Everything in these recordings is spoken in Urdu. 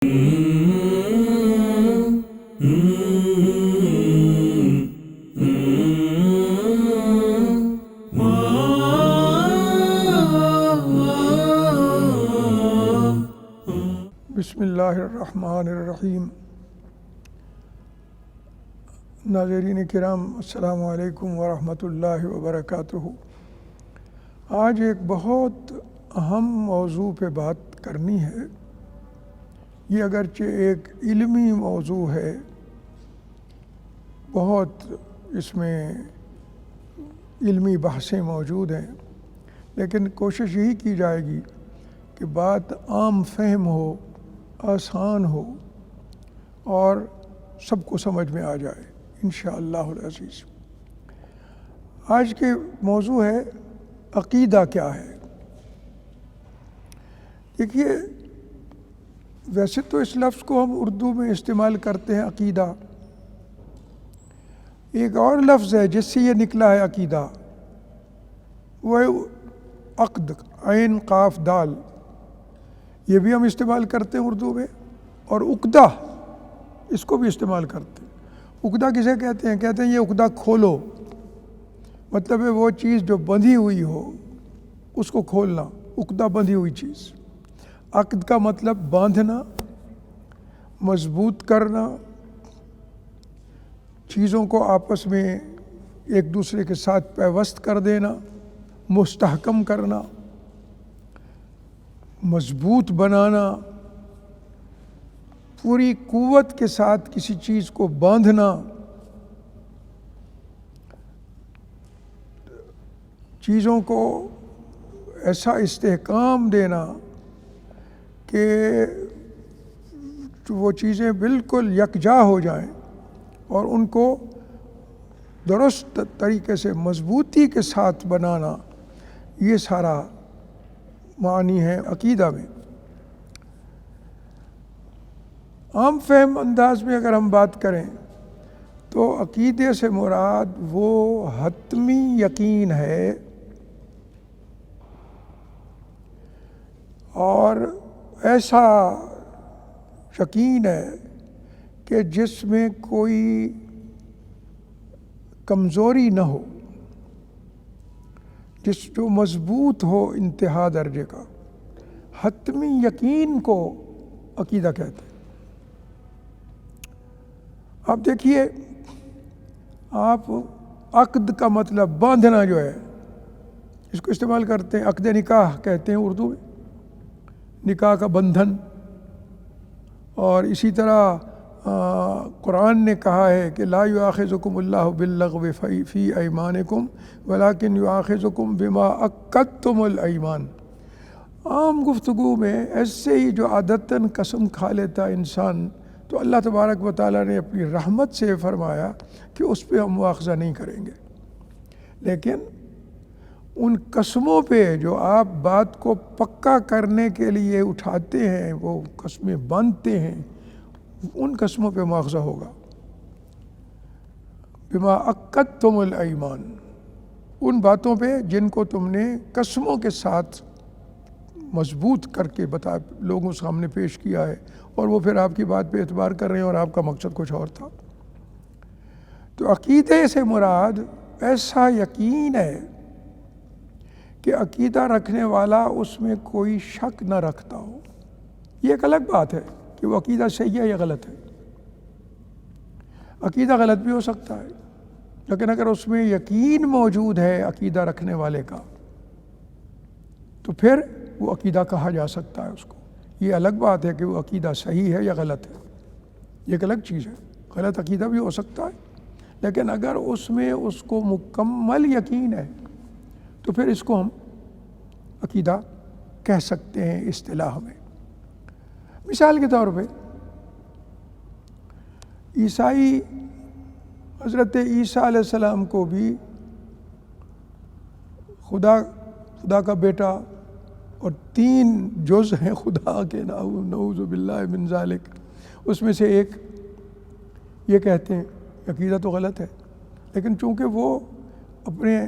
بسم اللہ الرحمن الرحیم۔ ناظرین کرام، السلام علیکم ورحمۃ اللہ وبرکاتہ۔ آج ایک بہت اہم موضوع پہ بات کرنی ہے۔ یہ اگرچہ ایک علمی موضوع ہے، بہت اس میں علمی بحثیں موجود ہیں، لیکن کوشش یہی کی جائے گی کہ بات عام فہم ہو، آسان ہو اور سب کو سمجھ میں آ جائے انشاءاللہ العزیز۔ آج کے موضوع ہے عقیدہ کیا ہے۔ دیکھیے، ویسے تو اس لفظ کو ہم اردو میں استعمال کرتے ہیں عقیدہ، ایک اور لفظ ہے جس سے یہ نکلا ہے عقیدہ، وہ ہے عقد، عین قاف دال، یہ بھی ہم استعمال کرتے ہیں اردو میں، اور عقدہ اس کو بھی استعمال کرتے ہیں۔ عقدہ کسے کہتے ہیں؟ کہتے ہیں یہ عقدہ کھولو، مطلب ہے وہ چیز جو بندھی ہوئی ہو اس کو کھولنا، عقدہ بندھی ہوئی چیز۔ عقد کا مطلب باندھنا، مضبوط کرنا، چیزوں کو آپس میں ایک دوسرے کے ساتھ پیوست کر دینا، مستحکم کرنا، مضبوط بنانا، پوری قوت کے ساتھ کسی چیز کو باندھنا، چیزوں کو ایسا استحکام دینا کہ وہ چیزیں بالکل یکجا ہو جائیں اور ان کو درست طریقے سے مضبوطی کے ساتھ بنانا، یہ سارا معنی ہے عقیدہ میں۔ عام فہم انداز میں اگر ہم بات کریں تو عقیدے سے مراد وہ حتمی یقین ہے اور ایسا یقین ہے کہ جس میں کوئی کمزوری نہ ہو، جو مضبوط ہو انتہا درجے کا۔ حتمی یقین کو عقیدہ کہتے ہیں۔ اب دیکھیے، آپ عقد کا مطلب باندھنا جو ہے، اس کو استعمال کرتے ہیں، عقد نکاح کہتے ہیں اردو میں، نکاح کا بندھن۔ اور اسی طرح قرآن نے کہا ہے کہ لا یؤاخذکم اللہ باللغو فی ایمانکم ولکن یؤاخذکم بما عقدتم الایمان۔ عام گفتگو میں ایسے ہی جو عادتاً قسم کھا لیتا انسان، تو اللہ تبارک و تعالیٰ نے اپنی رحمت سے فرمایا کہ اس پہ ہم مواخذہ نہیں کریں گے، لیکن ان قسموں پہ جو آپ بات کو پکا کرنے کے لیے اٹھاتے ہیں، وہ قسمیں باندھتے ہیں، ان قسموں پہ مواخذہ ہوگا۔ بما عقدتم الایمان، ان باتوں پہ جن کو تم نے قسموں کے ساتھ مضبوط کر کے لوگوں سامنے پیش کیا ہے، اور وہ پھر آپ کی بات پہ اعتبار کر رہے ہیں اور آپ کا مقصد کچھ اور تھا۔ تو عقیدے سے مراد ایسا یقین ہے کہ عقیدہ رکھنے والا اس میں کوئی شک نہ رکھتا ہو۔ یہ ایک الگ بات ہے کہ وہ عقیدہ صحیح ہے یا غلط ہے۔ عقیدہ غلط بھی ہو سکتا ہے، لیکن اگر اس میں یقین موجود ہے عقیدہ رکھنے والے کا، تو پھر وہ عقیدہ کہا جا سکتا ہے اس کو۔ یہ الگ بات ہے کہ وہ عقیدہ صحیح ہے یا غلط ہے، یہ ایک الگ چیز ہے۔ غلط عقیدہ بھی ہو سکتا ہے، لیکن اگر اس میں اس کو مکمل یقین ہے تو پھر اس کو ہم عقیدہ کہہ سکتے ہیں اصطلاح میں۔ مثال کے طور پہ عیسائی، حضرت عیسیٰ علیہ السلام کو بھی خدا کا بیٹا اور 3 جز ہیں خدا کے، نعوذ باللہ من ذالک، اس میں سے ایک یہ کہتے ہیں۔ عقیدہ تو غلط ہے، لیکن چونکہ وہ اپنے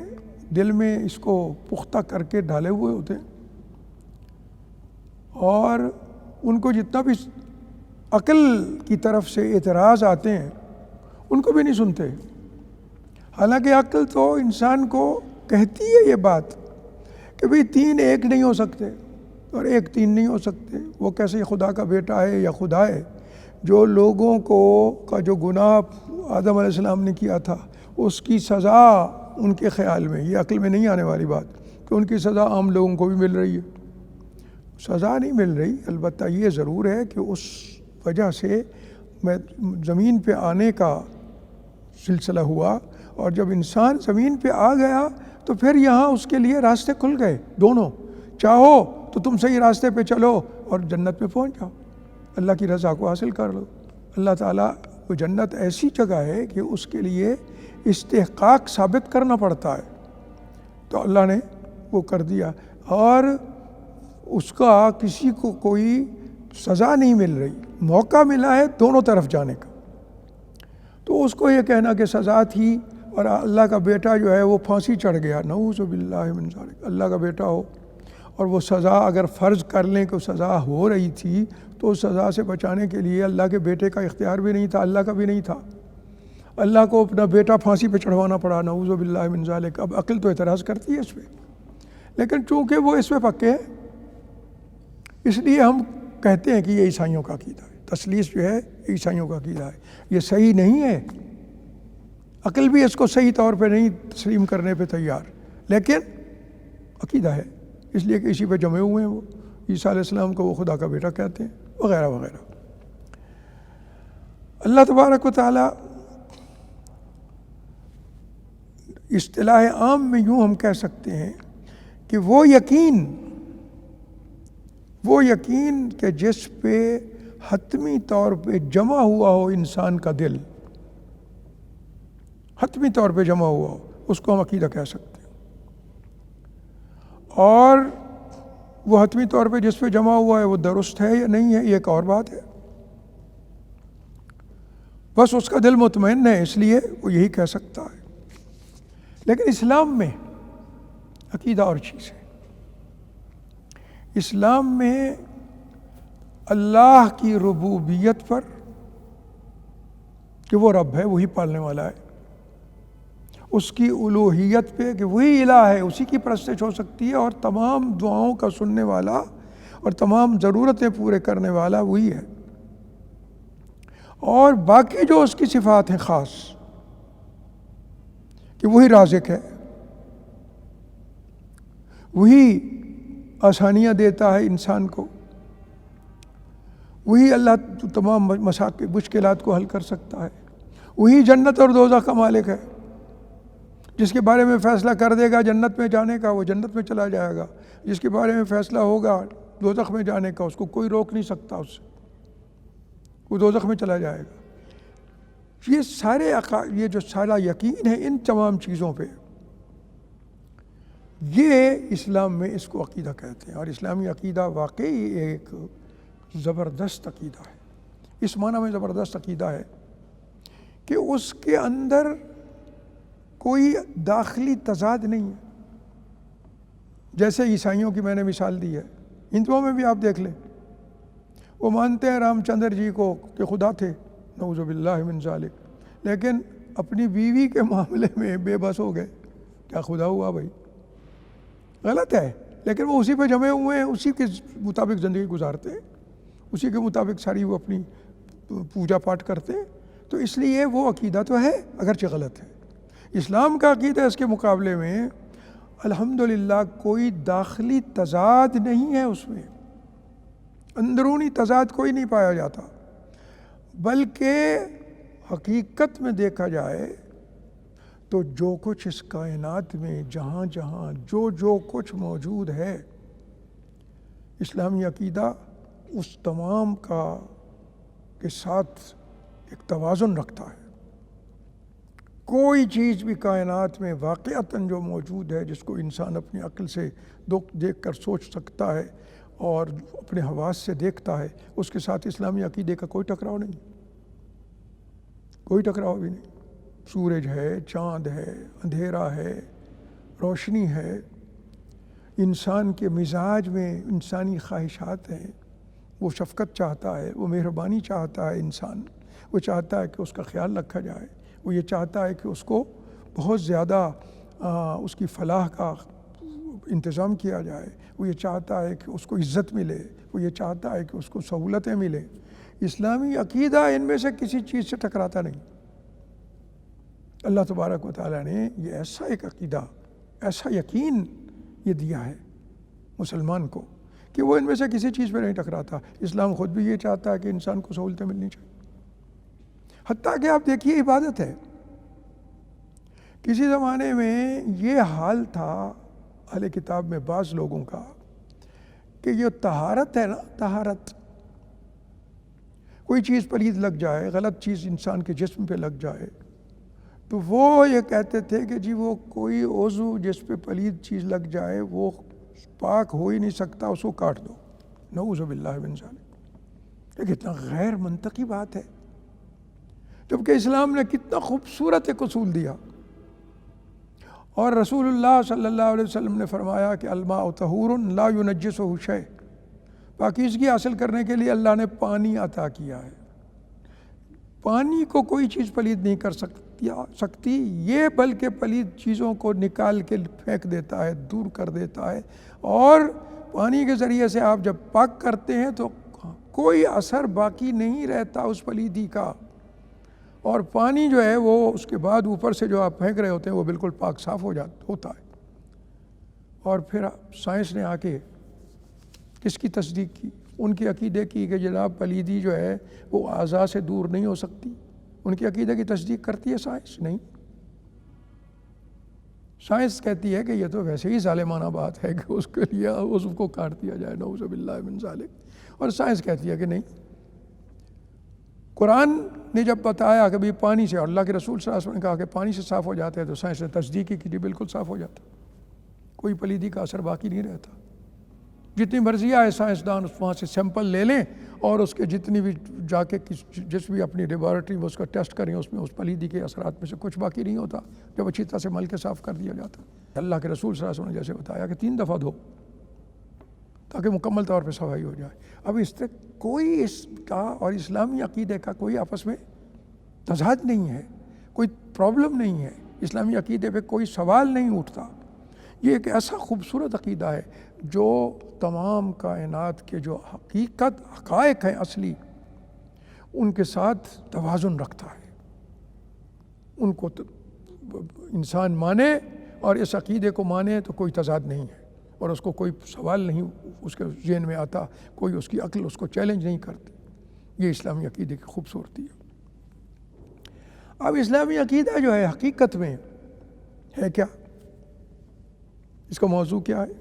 دل میں اس کو پختہ کر کے ڈالے ہوئے ہوتے ہیں، اور ان کو جتنا بھی عقل کی طرف سے اعتراض آتے ہیں ان کو بھی نہیں سنتے، حالانکہ عقل تو انسان کو کہتی ہے یہ بات کہ بھئی 3 ایک نہیں ہو سکتے اور 1 3 نہیں ہو سکتے، وہ کیسے خدا کا بیٹا ہے یا خدا ہے؟ جو لوگوں کا جو گناہ آدم علیہ السلام نے کیا تھا اس کی سزا ان کے خیال میں، یہ عقل میں نہیں آنے والی بات کہ ان کی سزا عام لوگوں کو بھی مل رہی ہے، سزا نہیں مل رہی، البتہ یہ ضرور ہے کہ اس وجہ سے زمین پہ آنے کا سلسلہ ہوا، اور جب انسان زمین پہ آ گیا تو پھر یہاں اس کے لیے راستے کھل گئے دونوں، چاہو تو تم صحیح راستے پہ چلو اور جنت میں پہنچ جاؤ، اللہ کی رضا کو حاصل کر لو۔ اللہ تعالیٰ وہ جنت ایسی جگہ ہے کہ اس کے لیے استحقاق ثابت کرنا پڑتا ہے، تو اللہ نے وہ کر دیا، اور اس کا کسی کو کوئی سزا نہیں مل رہی، موقع ملا ہے دونوں طرف جانے کا۔ تو اس کو یہ کہنا کہ سزا تھی اور اللہ کا بیٹا جو ہے وہ پھانسی چڑھ گیا، نعوذ باللہ من ذالک، اللہ کا بیٹا ہو اور وہ سزا اگر فرض کر لیں کہ سزا ہو رہی تھی تو اس سزا سے بچانے کے لیے اللہ کے بیٹے کا اختیار بھی نہیں تھا، اللہ کا بھی نہیں تھا، اللہ کو اپنا بیٹا پھانسی پہ چڑھوانا پڑا، نعوذ باللہ من ذالک۔ اب عقل تو اعتراض کرتی ہے اس پہ، لیکن چونکہ وہ اس پہ پکے ہیں اس لیے ہم کہتے ہیں کہ یہ عیسائیوں کا عقیدہ ہے، تثلیث جو ہے عیسائیوں کا عقیدہ ہے، یہ صحیح نہیں ہے، عقل بھی اس کو صحیح طور پہ نہیں تسلیم کرنے پہ تیار، لیکن عقیدہ ہے، اس لیے کہ اسی پہ جمے ہوئے ہیں وہ، عیسیٰ علیہ السلام کو وہ خدا کا بیٹا کہتے ہیں وغیرہ وغیرہ۔ اللہ تبارک و تعالیٰ اصطلاح عام میں یوں ہم کہہ سکتے ہیں کہ وہ یقین کہ جس پہ حتمی طور پہ جمع ہوا ہو انسان کا دل، حتمی طور پہ جمع ہوا ہو، اس کو ہم عقیدہ کہہ سکتے ہیں، اور وہ حتمی طور پہ جس پہ جمع ہوا ہے وہ درست ہے یا نہیں ہے یہ ایک اور بات ہے، بس اس کا دل مطمئن ہے اس لیے وہ یہی کہہ سکتا ہے۔ لیکن اسلام میں عقیدہ اور چیز ہے، اسلام میں اللہ کی ربوبیت پر کہ وہ رب ہے، وہی پالنے والا ہے، اس کی الوہیت پہ کہ وہی الہ ہے، اسی کی پرستش ہو سکتی ہے، اور تمام دعاؤں کا سننے والا اور تمام ضرورتیں پورے کرنے والا وہی ہے، اور باقی جو اس کی صفات ہیں خاص کہ وہی رازق ہے، وہی آسانیاں دیتا ہے انسان کو، وہی اللہ تمام مشکلات کو حل کر سکتا ہے، وہی جنت اور دوزخ کا مالک ہے، جس کے بارے میں فیصلہ کر دے گا جنت میں جانے کا وہ جنت میں چلا جائے گا، جس کے بارے میں فیصلہ ہوگا دوزخ میں جانے کا اس کو کوئی روک نہیں سکتا، اس سے وہ دوزخ میں چلا جائے گا۔ یہ جو سارا یقین ہے ان تمام چیزوں پہ، یہ اسلام میں اس کو عقیدہ کہتے ہیں، اور اسلامی عقیدہ واقعی ایک زبردست عقیدہ ہے، اس معنی میں زبردست عقیدہ ہے کہ اس کے اندر کوئی داخلی تضاد نہیں ہے، جیسے عیسائیوں کی میں نے مثال دی ہے، ہندوؤں میں بھی آپ دیکھ لیں، وہ مانتے ہیں رام چندر جی کو کہ خدا تھے، نعوذ باللہ من ذالک، لیکن اپنی بیوی کے معاملے میں بے بس ہو گئے، کیا خدا ہوا بھائی؟ غلط ہے، لیکن وہ اسی پہ جمے ہوئے ہیں، اسی کے مطابق زندگی گزارتے ہیں، اسی کے مطابق ساری وہ اپنی پوجا پاٹ کرتے ہیں، تو اس لیے وہ عقیدہ تو ہے اگرچہ غلط ہے۔ اسلام کا عقیدہ اس کے مقابلے میں الحمدللہ کوئی داخلی تضاد نہیں ہے، اس میں اندرونی تضاد کوئی نہیں پایا جاتا، بلکہ حقیقت میں دیکھا جائے تو جو کچھ اس کائنات میں جہاں جہاں جو کچھ موجود ہے، اسلامی عقیدہ اس تمام کا کے ساتھ ایک توازن رکھتا ہے۔ کوئی چیز بھی کائنات میں واقعتاً جو موجود ہے، جس کو انسان اپنی عقل سے دیکھ کر سوچ سکتا ہے اور اپنے حواس سے دیکھتا ہے، اس کے ساتھ اسلامی عقیدے کا کوئی ٹکراؤ نہیں، کوئی ٹکراؤ بھی نہیں۔ سورج ہے، چاند ہے، اندھیرا ہے، روشنی ہے، انسان کے مزاج میں انسانی خواہشات ہیں، وہ شفقت چاہتا ہے، وہ مہربانی چاہتا ہے انسان، وہ چاہتا ہے کہ اس کا خیال رکھا جائے، وہ یہ چاہتا ہے کہ اس کو بہت زیادہ اس کی فلاح کا انتظام کیا جائے، وہ یہ چاہتا ہے کہ اس کو عزت ملے، وہ یہ چاہتا ہے کہ اس کو سہولتیں ملیں۔ اسلامی عقیدہ ان میں سے کسی چیز سے ٹکراتا نہیں۔ اللہ تبارک و تعالیٰ نے یہ ایسا ایک عقیدہ، ایسا یقین یہ دیا ہے مسلمان کو کہ وہ ان میں سے کسی چیز پہ نہیں ٹکراتا۔ اسلام خود بھی یہ چاہتا ہے کہ انسان کو سہولتیں ملنی چاہیے، حتیٰ کہ آپ دیکھیے عبادت ہے۔ کسی زمانے میں یہ حال تھا اہل کتاب میں بعض لوگوں کا کہ یہ طہارت ہے نا، طہارت، کوئی چیز پلید لگ جائے، غلط چیز انسان کے جسم پہ لگ جائے تو وہ یہ کہتے تھے کہ جی وہ کوئی عضو جس پہ پلید چیز لگ جائے وہ پاک ہو ہی نہیں سکتا، اس کو کاٹ دو، نعوذ باللہ من ذالک۔ یہ کتنا غیر منطقی بات ہے، جبکہ اسلام نے کتنا خوبصورت ایک اصول دیا، اور رسول اللہ صلی اللہ علیہ وسلم نے فرمایا کہ الماء طہور لا ینجسہ شیء، پاکیزگی حاصل کرنے کے لیے اللہ نے پانی عطا کیا ہے، پانی کو کوئی چیز پلید نہیں کر سکتی، یہ بلکہ پلید چیزوں کو نکال کے پھینک دیتا ہے، دور کر دیتا ہے، اور پانی کے ذریعے سے آپ جب پاک کرتے ہیں تو کوئی اثر باقی نہیں رہتا اس پلیدی کا، اور پانی جو ہے وہ اس کے بعد اوپر سے جو آپ پھینک رہے ہوتے ہیں وہ بالکل پاک صاف ہوتا ہے۔ اور پھر سائنس نے آ کے کس کی تصدیق کی؟ ان کے عقیدے کی کہ جناب پلیدی جو ہے وہ اعضاء سے دور نہیں ہو سکتی، ان کے عقیدے کی تصدیق کرتی ہے سائنس؟ نہیں، سائنس کہتی ہے کہ یہ تو ویسے ہی ظالمانہ بات ہے کہ اس کے لیے عضو کو کاٹ دیا جائے، نعوذ باللہ من ذالک، اور سائنس کہتی ہے کہ نہیں۔ قرآن نے جب بتایا کہ بھی پانی سے، اور اللہ کے رسول صلی اللہ علیہ وسلم نے کہا کہ پانی سے صاف ہو جاتا ہے، تو سائنس نے تصدیق کی کہ بالکل صاف ہو جاتا، کوئی پلیدی کا اثر باقی نہیں رہتا۔ جتنی مرضی آئے سائنسدان وہاں سے سیمپل لے لیں اور اس کے جتنی بھی جا کے جس بھی اپنی لیبارٹری میں اس کا ٹیسٹ کریں، اس میں اس پلیدی کے اثرات میں سے کچھ باقی نہیں ہوتا جب اچھی طرح سے مل کے صاف کر دیا جاتا۔ اللہ کے رسول صلی اللہ علیہ وسلم نے جیسے بتایا کہ 3 دفعہ دھو تاکہ مکمل طور پہ صفائی ہو جائے۔ اب اس سے کوئی اس کا اور اسلامی عقیدے کا کوئی آپس میں تضاد نہیں ہے، کوئی پرابلم نہیں ہے، اسلامی عقیدے پہ کوئی سوال نہیں اٹھتا۔ یہ ایک ایسا خوبصورت عقیدہ ہے جو تمام کائنات کے جو حقائق ہیں اصلی، ان کے ساتھ توازن رکھتا ہے، ان کو انسان مانے اور اس عقیدے کو مانے تو کوئی تضاد نہیں ہے، اور اس کو کوئی سوال نہیں اس کے ذہن میں آتا، کوئی اس کی عقل اس کو چیلنج نہیں کرتی۔ یہ اسلامی عقیدے کی خوبصورتی ہے۔ اب اسلامی عقیدہ جو ہے حقیقت میں ہے کیا؟ اس کا موضوع کیا ہے؟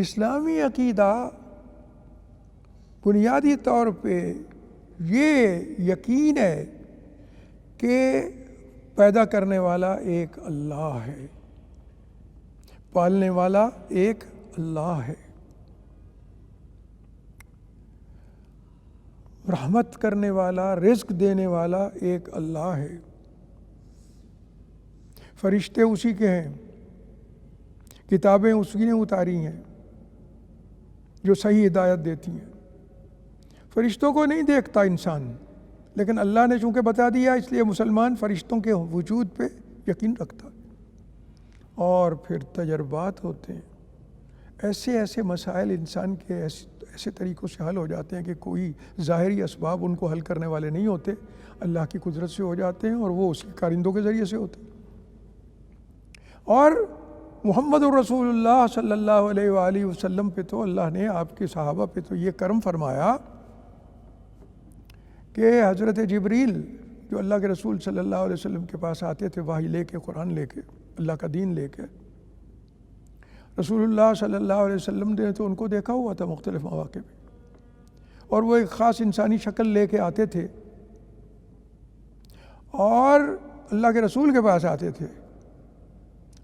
اسلامی عقیدہ بنیادی طور پہ یہ یقین ہے کہ پیدا کرنے والا ایک اللہ ہے، پالنے والا ایک اللہ ہے، رحمت کرنے والا، رزق دینے والا ایک اللہ ہے، فرشتے اسی کے ہیں، کتابیں اسی نے اتاری ہیں جو صحیح ہدایت دیتی ہیں۔ فرشتوں کو نہیں دیکھتا انسان، لیکن اللہ نے چونکہ بتا دیا اس لیے مسلمان فرشتوں کے وجود پہ یقین رکھتا۔ اور پھر تجربات ہوتے ہیں، ایسے مسائل انسان کے ایسے طریقوں سے حل ہو جاتے ہیں کہ کوئی ظاہری اسباب ان کو حل کرنے والے نہیں ہوتے، اللہ کی قدرت سے ہو جاتے ہیں، اور وہ اس کے کارندوں کے ذریعے سے ہوتے ہیں۔ اور محمد الرسول اللہ صلی اللہ علیہ وآلہ وسلم پہ تو اللہ نے، آپ کے صحابہ پہ تو یہ کرم فرمایا کہ حضرت جبریل جو اللہ کے رسول صلی اللہ علیہ وسلم کے پاس آتے تھے وحی لے کے، قرآن لے کے، اللہ کا دین لے کے، رسول اللہ صلی اللہ علیہ وسلم نے تو ان کو دیکھا ہوا تھا مختلف مواقع پہ، اور وہ ایک خاص انسانی شکل لے کے آتے تھے اور اللہ کے رسول کے پاس آتے تھے،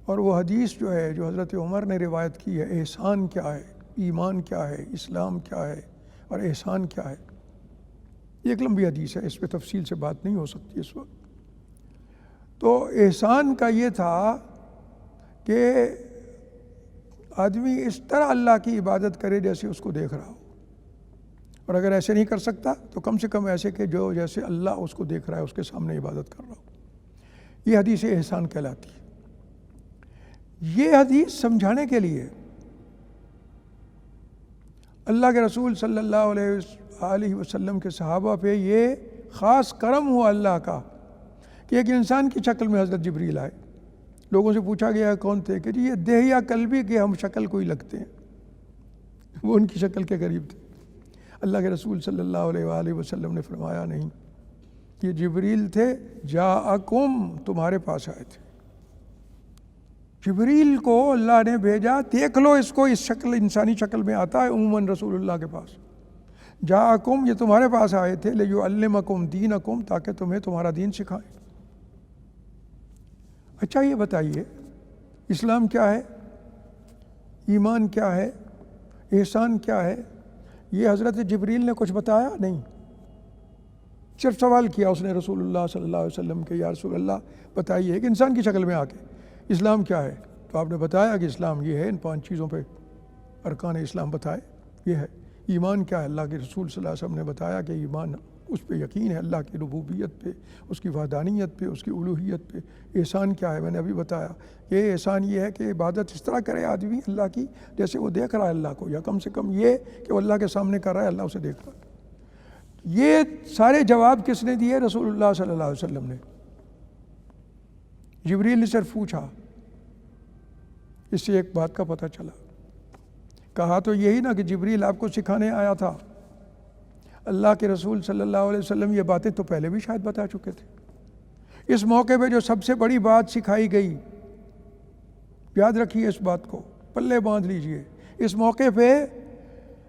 اور وہ حدیث جو ہے جو حضرت عمر نے روایت کی ہے، احسان کیا ہے، ایمان کیا ہے، اسلام کیا ہے اور احسان کیا ہے، یہ ایک لمبی حدیث ہے، اس پہ تفصیل سے بات نہیں ہو سکتی اس وقت۔ تو احسان کا یہ تھا کہ آدمی اس طرح اللہ کی عبادت کرے جیسے اس کو دیکھ رہا ہو، اور اگر ایسے نہیں کر سکتا تو کم سے کم ایسے کہ جو جیسے اللہ اس کو دیکھ رہا ہے، اس کے سامنے عبادت کر رہا ہو۔ یہ حدیث احسان کہلاتی ہے۔ یہ حدیث سمجھانے کے لیے اللہ کے رسول صلی اللہ علیہ وسلم کے صحابہ پہ یہ خاص کرم ہوا اللہ کا کہ ایک انسان کی شکل میں حضرت جبریل آئے۔ لوگوں سے پوچھا گیا کون تھے، کہ جی یہ دہیا قلبی کے ہم شکل کوئی لگتے ہیں، وہ ان کی شکل کے قریب تھے۔ اللہ کے رسول صلی اللہ علیہ وآلہ وسلم نے فرمایا نہیں، یہ جبریل تھے، جاءکم، تمہارے پاس آئے تھے۔ جبریل کو اللہ نے بھیجا، دیکھ لو اس کو، اس شکل انسانی شکل میں آتا ہے عموماً رسول اللہ کے پاس۔ جاءکم، یہ تمہارے پاس آئے تھے، لیعلمکم دینکم، تاکہ تمہیں تمہارا دین سکھائیں۔ اچھا یہ بتائیے اسلام کیا ہے، ایمان کیا ہے، احسان کیا ہے؟ یہ حضرت جبریل نے کچھ بتایا نہیں، صرف سوال کیا اس نے رسول اللہ صلی اللہ علیہ وسلم کے، یا رسول اللہ بتائیے ایک انسان کی شکل میں آ کے اسلام کیا ہے؟ تو آپ نے بتایا کہ اسلام یہ ہے، ان 5 چیزوں پہ ارکان اسلام بتائے، یہ ہے۔ ایمان کیا ہے؟ اللہ کے رسول صلی اللہ علیہ وسلم نے بتایا کہ ایمان اس پہ یقین ہے، اللہ کی ربوبیت پہ، اس کی وحدانیت پہ، اس کی الوہیت پہ۔ احسان کیا ہے؟ میں نے ابھی بتایا، یہ احسان یہ ہے کہ عبادت اس طرح کرے آدمی اللہ کی جیسے وہ دیکھ رہا ہے اللہ کو، یا کم سے کم یہ کہ وہ اللہ کے سامنے کر رہا ہے، اللہ اسے دیکھ رہا ہے۔ یہ سارے جواب کس نے دیے؟ رسول اللہ صلی اللہ علیہ وسلم نے۔ جبریل نے صرف پوچھا، اس سے ایک بات کا پتہ چلا۔ کہا تو یہی نا کہ جبریل آپ کو سکھانے آیا تھا، اللہ کے رسول صلی اللہ علیہ وسلم یہ باتیں تو پہلے بھی شاید بتا چکے تھے۔ اس موقع پہ جو سب سے بڑی بات سکھائی گئی، یاد رکھیے اس بات کو، پلے باندھ لیجئے، اس موقع پہ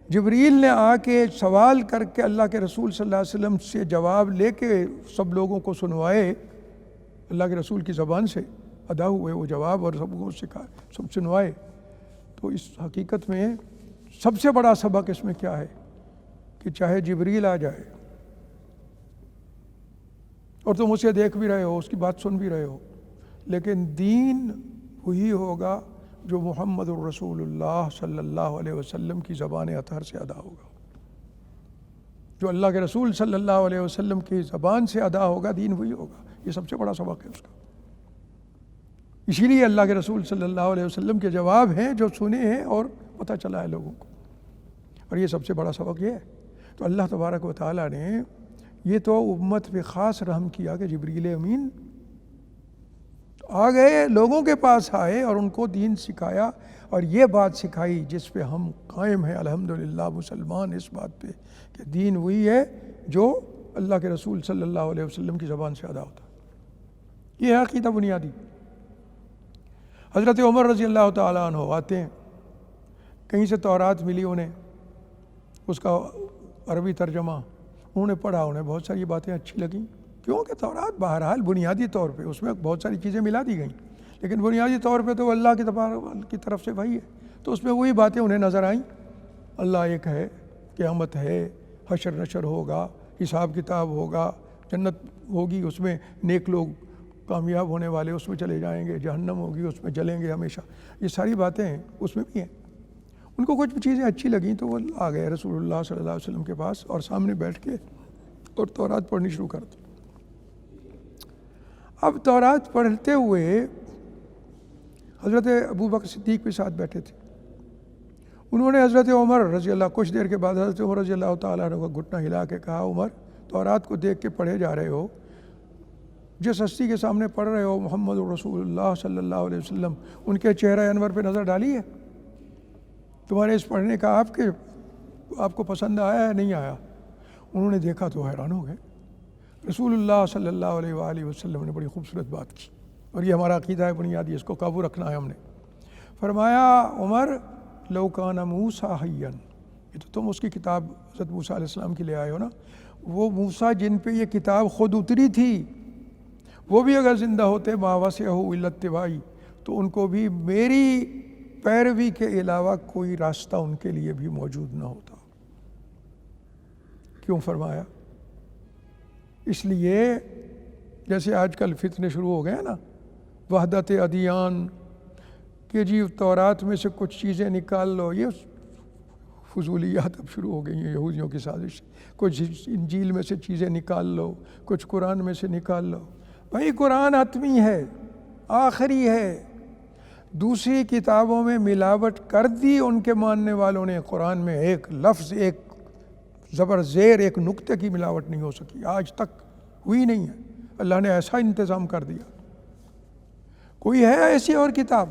جبریل نے آ کے سوال کر کے اللہ کے رسول صلی اللہ علیہ وسلم سے جواب لے کے سب لوگوں کو سنوائے، اللہ کے رسول کی زبان سے ادا ہوئے وہ جواب، اور سب کو سکھائے، سب سنوائے۔ تو اس حقیقت میں سب سے بڑا سبق اس میں کیا ہے کہ چاہے جبریل آ جائے اور تم اسے دیکھ بھی رہے ہو، اس کی بات سن بھی رہے ہو، لیکن دین وہی ہوگا جو محمد الرسول اللہ صلی اللہ علیہ وسلم کی زبان اطہر سے ادا ہوگا۔ جو اللہ کے رسول صلی اللہ علیہ وسلم کی زبان سے ادا ہوگا، دین وہی ہوگا۔ یہ سب سے بڑا سبق ہے اس کا۔ اسی لیے اللہ کے رسول صلی اللہ علیہ وسلم کے جواب ہیں جو سنے ہیں اور پتہ چلا ہے لوگوں کو، اور یہ سب سے بڑا سبق یہ ہے۔ تو اللہ تبارک و تعالیٰ نے یہ تو امت پہ خاص رحم کیا کہ جبریل امین آ گئے، لوگوں کے پاس آئے اور ان کو دین سکھایا، اور یہ بات سکھائی جس پہ ہم قائم ہیں الحمدللہ مسلمان، اس بات پہ کہ دین وہی ہے جو اللہ کے رسول صلی اللہ علیہ وسلم کی زبان سے ادا ہوتا ہے۔ یہ ہے عقیدہ بنیادی۔ حضرت عمر رضی اللہ تعالیٰ عنہ آتے ہیں، کہیں سے تورات ملی انہیں، اس کا عربی ترجمہ انہوں نے پڑھا، انہیں بہت ساری باتیں اچھی لگیں، کیونکہ تورات بہرحال بنیادی طور پہ اس میں بہت ساری چیزیں ملا دی گئیں، لیکن بنیادی طور پہ تو اللہ کی طرف سے وہی ہے۔ تو اس میں وہی باتیں انہیں نظر آئیں، اللہ ایک ہے، قیامت ہے، حشر نشر ہوگا، حساب کتاب ہوگا، جنت ہوگی، اس میں نیک لوگ کامیاب ہونے والے اس میں چلے جائیں گے، جہنم ہوگی اس میں جلیں گے ہمیشہ، یہ ساری باتیں اس میں بھی ہیں۔ ان کو کچھ چیزیں اچھی لگیں تو وہ آ گئے رسول اللہ صلی اللہ علیہ وسلم کے پاس اور سامنے بیٹھ کے اور تورات پڑھنی شروع کر دی۔ اب تورات پڑھتے ہوئے حضرت ابو بکر صدیق کے ساتھ بیٹھے تھے، انہوں نے حضرت عمر رضی اللہ، کچھ دیر کے بعد حضرت عمر رضی اللہ تعالیٰ عنہ کا گھٹنا ہلا کے کہا، عمر تورات کو دیکھ کے پڑھے جا رہے ہو، جس ہستی کے سامنے پڑھ رہے ہو محمد رسول اللہ صلی اللہ علیہ وسلم، ان کے چہرہ انور پہ نظر ڈالی ہے؟ تمہارے اس پڑھنے کا آپ کو پسند آیا ہے نہیں آیا؟ انہوں نے دیکھا تو حیران ہو گئے۔ رسول اللہ صلی اللہ علیہ وآلہ وسلم نے بڑی خوبصورت بات کی، اور یہ ہمارا عقیدہ ہے بنیادی، اس کو قابو رکھنا ہے ہم نے۔ فرمایا، عمر لو کان موسیٰ حیًّا، یہ تو تم اس کی کتاب حضرت موسیٰ علیہ السلام کی لے آئے ہو نا، وہ موسیٰ جن پہ یہ کتاب خود اتری تھی، وہ بھی اگر زندہ ہوتے ما وسعہ الا اتباعی، تو ان کو بھی میری پیروی کے علاوہ کوئی راستہ ان کے لیے بھی موجود نہ ہوتا۔ کیوں فرمایا؟ اس لیے جیسے آج کل فتنے شروع ہو گئے ہیں نا، وحدت ادیان، کہ جی تورات میں سے کچھ چیزیں نکال لو، یہ فضولیات اب شروع ہو گئی ہیں، یہودیوں کی سازش۔ کچھ انجیل میں سے چیزیں نکال لو، کچھ قرآن میں سے نکال لو۔ بھائی قرآن حتمی ہے، آخری ہے۔ دوسری کتابوں میں ملاوٹ کر دی ان کے ماننے والوں نے، قرآن میں ایک لفظ، ایک زبر زیر، ایک نقطے کی ملاوٹ نہیں ہو سکی، آج تک ہوئی نہیں ہے۔ اللہ نے ایسا انتظام کر دیا۔ کوئی ہے ایسی اور کتاب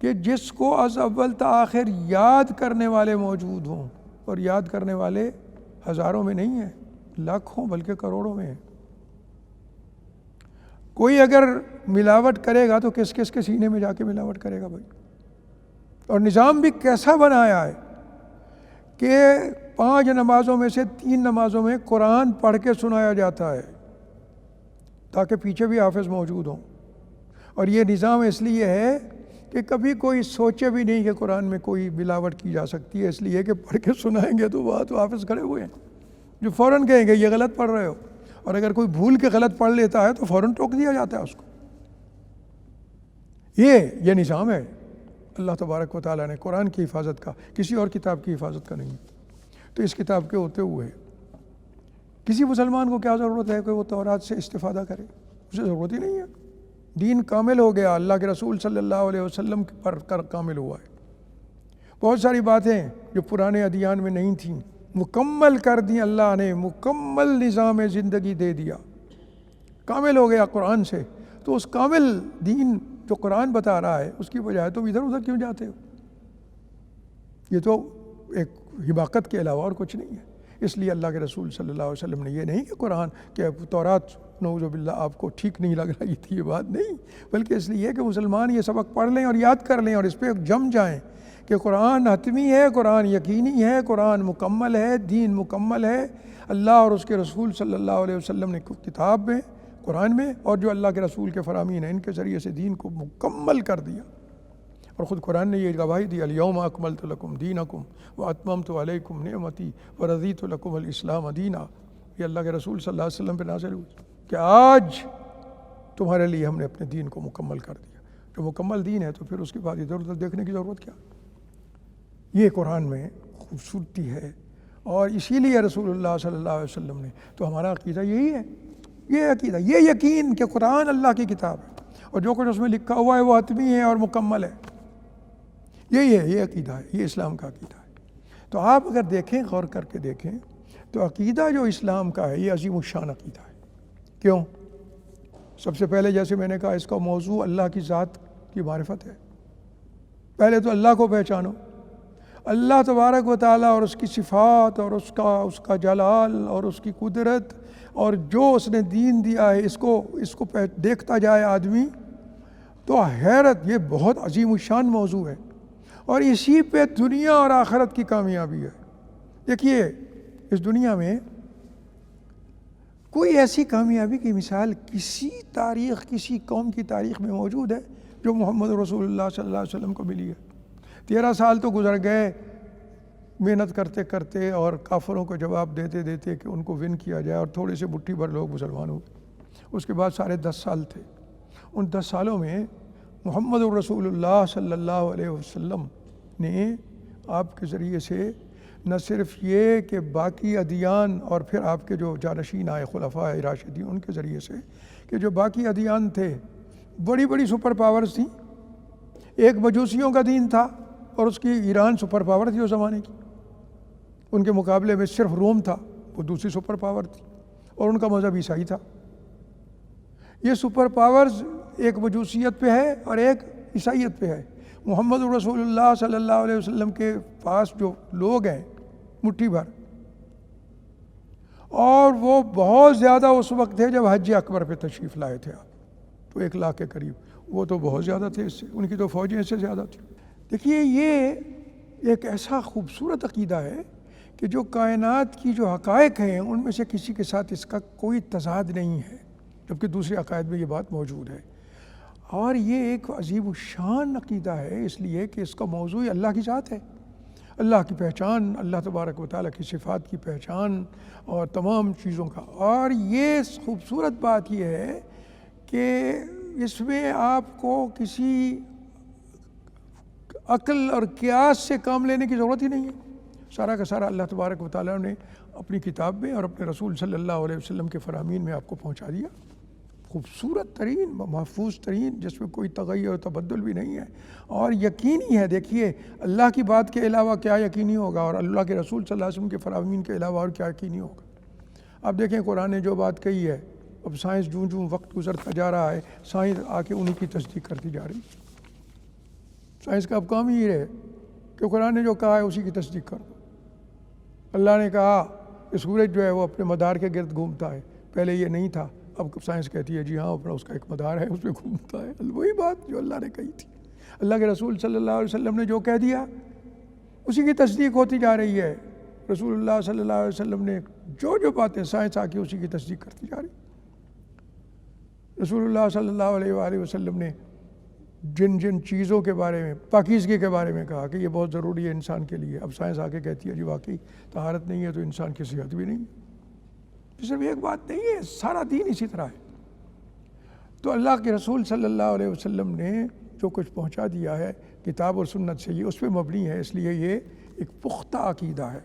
کہ جس کو از اول تا آخر یاد کرنے والے موجود ہوں؟ اور یاد کرنے والے ہزاروں میں نہیں ہیں، لاکھوں بلکہ کروڑوں میں ہیں۔ کوئی اگر ملاوٹ کرے گا تو کس کس کے سینے میں جا کے ملاوٹ کرے گا بھائی؟ اور نظام بھی کیسا بنایا ہے کہ 5 نمازوں میں سے 3 نمازوں میں قرآن پڑھ کے سنایا جاتا ہے تاکہ پیچھے بھی حافظ موجود ہوں۔ اور یہ نظام اس لیے ہے کہ کبھی کوئی سوچے بھی نہیں کہ قرآن میں کوئی ملاوٹ کی جا سکتی ہے، اس لیے کہ پڑھ کے سنائیں گے تو وہاں تو حافظ کھڑے ہوئے ہیں جو فوراً کہیں گے یہ غلط پڑھ رہے ہو، اور اگر کوئی بھول کے غلط پڑھ لیتا ہے تو فوراً ٹوک دیا جاتا ہے اس کو۔ یہ نظام ہے اللہ تبارک و تعالیٰ نے قرآن کی حفاظت کا، کسی اور کتاب کی حفاظت کا نہیں۔ تو اس کتاب کے ہوتے ہوئے کسی مسلمان کو کیا ضرورت ہے کہ وہ تورات سے استفادہ کرے؟ اسے ضرورت ہی نہیں ہے۔ دین کامل ہو گیا، اللہ کے رسول صلی اللہ علیہ وسلم پر کامل ہوا ہے۔ بہت ساری باتیں جو پرانے ادیان میں نہیں تھیں مکمل کر دی اللہ نے، مکمل نظام زندگی دے دیا، کامل ہو گیا قرآن سے۔ تو اس کامل دین جو قرآن بتا رہا ہے اس کی بجائے تم ادھر ادھر کیوں جاتے ہو؟ یہ تو ایک حماقت کے علاوہ اور کچھ نہیں ہے۔ اس لیے اللہ کے رسول صلی اللہ علیہ وسلم نے یہ نہیں کہ قرآن کہ تورات نعوذ باللہ آپ کو ٹھیک نہیں لگ رہی تھی، یہ بات نہیں، بلکہ اس لیے کہ مسلمان یہ سبق پڑھ لیں اور یاد کر لیں اور اس پہ جم جائیں کہ قرآن حتمی ہے، قرآن یقینی ہے، قرآن مکمل ہے، دین مکمل ہے۔ اللہ اور اس کے رسول صلی اللہ علیہ وسلم نے کتاب میں، قرآن میں، اور جو اللہ کے رسول کے فرامین ہیں ان کے ذریعے سے دین کو مکمل کر دیا۔ اور خود قرآن نے یہ گواہی دی، الیوم اکملت لکم دینکم واتممت علیکم نعمتی ورضیت لکم الاسلام دینا۔ یہ اللہ کے رسول صلی اللہ علیہ وسلم پہ نازل ہوئی کہ آج تمہارے لیے ہم نے اپنے دین کو مکمل کر دیا۔ جو مکمل دین ہے تو پھر اس کے بعد ادھر ادھر دیکھنے کی ضرورت کیا؟ یہ قرآن میں خوبصورتی ہے، اور اسی لیے رسول اللہ صلی اللہ علیہ وسلم نے، تو ہمارا عقیدہ یہی ہے، یہ عقیدہ، یہ یقین کہ قرآن اللہ کی کتاب ہے اور جو کچھ اس میں لکھا ہوا ہے وہ حتمی ہے اور مکمل ہے۔ یہی ہے، یہ عقیدہ ہے، یہ اسلام کا عقیدہ ہے۔ تو آپ اگر دیکھیں، غور کر کے دیکھیں تو عقیدہ جو اسلام کا ہے یہ عظیم الشان عقیدہ ہے۔ کیوں؟ سب سے پہلے جیسے میں نے کہا اس کا موضوع اللہ کی ذات کی معرفت ہے۔ پہلے تو اللہ کو پہچانو، اللہ تبارک و تعالیٰ اور اس کی صفات اور اس کا جلال اور اس کی قدرت اور جو اس نے دین دیا ہے، اس کو دیکھتا جائے آدمی تو حیرت، یہ بہت عظیم الشان موضوع ہے، اور اسی پہ دنیا اور آخرت کی کامیابی ہے۔ دیکھیے اس دنیا میں کوئی ایسی کامیابی کی مثال کسی تاریخ، کسی قوم کی تاریخ میں موجود ہے جو محمد رسول اللہ صلی اللہ علیہ وسلم کو ملی ہے؟ 13 سال تو گزر گئے محنت کرتے کرتے اور کافروں کو جواب دیتے دیتے کہ ان کو ون کیا جائے، اور تھوڑے سے مٹھی بھر لوگ مسلمان ہو گئے۔ اس کے بعد سارے 10 سال تھے۔ ان 10 سالوں میں محمد رسول اللہ صلی اللہ علیہ وسلم نے آپ کے ذریعے سے نہ صرف یہ کہ باقی ادیان اور پھر آپ کے جو جانشین آئے خلفاء راشدین ان کے ذریعے سے کہ جو باقی ادیان تھے، بڑی بڑی سپر پاورز تھیں۔ ایک مجوسیوں کا دین تھا اور اس کی ایران سپر پاور تھی اس زمانے کی، ان کے مقابلے میں صرف روم تھا، وہ دوسری سپر پاور تھی، اور ان کا مذہب عیسائی تھا۔ یہ سپر پاورز ایک مجوسیت پہ ہے اور ایک عیسائیت پہ ہے۔ محمد رسول اللہ صلی اللہ علیہ وسلم کے پاس جو لوگ ہیں مٹھی بھر، اور وہ بہت زیادہ اس وقت تھے جب حج اکبر پہ تشریف لائے تھے آپ، تو 1 لاکھ کے قریب، وہ تو بہت زیادہ تھے، اس سے ان کی تو فوجیں اس سے زیادہ تھیں۔ دیکھیے یہ ایک ایسا خوبصورت عقیدہ ہے کہ جو کائنات کی جو حقائق ہیں ان میں سے کسی کے ساتھ اس کا کوئی تضاد نہیں ہے، جبکہ دوسرے عقائد میں یہ بات موجود ہے۔ اور یہ ایک عظیم الشان عقیدہ ہے اس لیے کہ اس کا موضوع اللہ کی ذات ہے، اللہ کی پہچان، اللہ تبارک و تعالیٰ کی صفات کی پہچان اور تمام چیزوں کا۔ اور یہ خوبصورت بات یہ ہے کہ اس میں آپ کو کسی عقل اور قیاس سے کام لینے کی ضرورت ہی نہیں ہے۔ سارا کا سارا اللہ تبارک و تعالیٰ نے اپنی کتاب میں اور اپنے رسول صلی اللہ علیہ وسلم کے فرامین میں آپ کو پہنچا دیا، خوبصورت ترین، محفوظ ترین، جس میں کوئی تغیر و تبدل بھی نہیں ہے، اور یقینی ہے۔ دیکھیے اللہ کی بات کے علاوہ کیا یقینی ہوگا، اور اللہ کے رسول صلی اللہ علیہ وسلم کے فرامین کے علاوہ اور کیا یقینی ہوگا۔ اب دیکھیں قرآن نے جو بات کہی ہے، اب سائنس جوں وقت گزرتا جا رہا ہے، سائنس آ کے انہی کی تصدیق کرتی جا رہی ہے۔ سائنس کا اب کام ہی ہے کہ قرآن نے جو کہا ہے اسی کی تصدیق کر دو۔ اللہ نے کہا کہ سورج جو ہے وہ اپنے مدار کے گرد گھومتا ہے، پہلے یہ نہیں تھا، اب سائنس کہتی ہے جی ہاں اپنا اس کا ایک مدار ہے، اس پہ گھومتا ہے۔ وہی بات جو اللہ نے کہی تھی، اللہ کے رسول صلی اللہ علیہ وسلم نے جو کہہ دیا اسی کی تصدیق ہوتی جا رہی ہے۔ رسول اللہ صلی اللہ علیہ وسلم نے جو باتیں سائنس آ کے اسی کی تصدیق کرتی جا رہی۔ رسول اللہ صلی اللہ علیہ وآلہ وسلم نے جن چیزوں کے بارے میں، پاکیزگی کے بارے میں کہا کہ یہ بہت ضروری ہے انسان کے لیے، اب سائنس آ کے کہتی ہے جی واقعی طہارت نہیں ہے تو انسان کی صحت بھی نہیں ہے۔ صرف ایک بات نہیں ہے، سارا دین اسی طرح ہے۔ تو اللہ کے رسول صلی اللہ علیہ وسلم نے جو کچھ پہنچا دیا ہے کتاب اور سنت سے، یہ اس پہ مبنی ہے، اس لیے یہ ایک پختہ عقیدہ ہے۔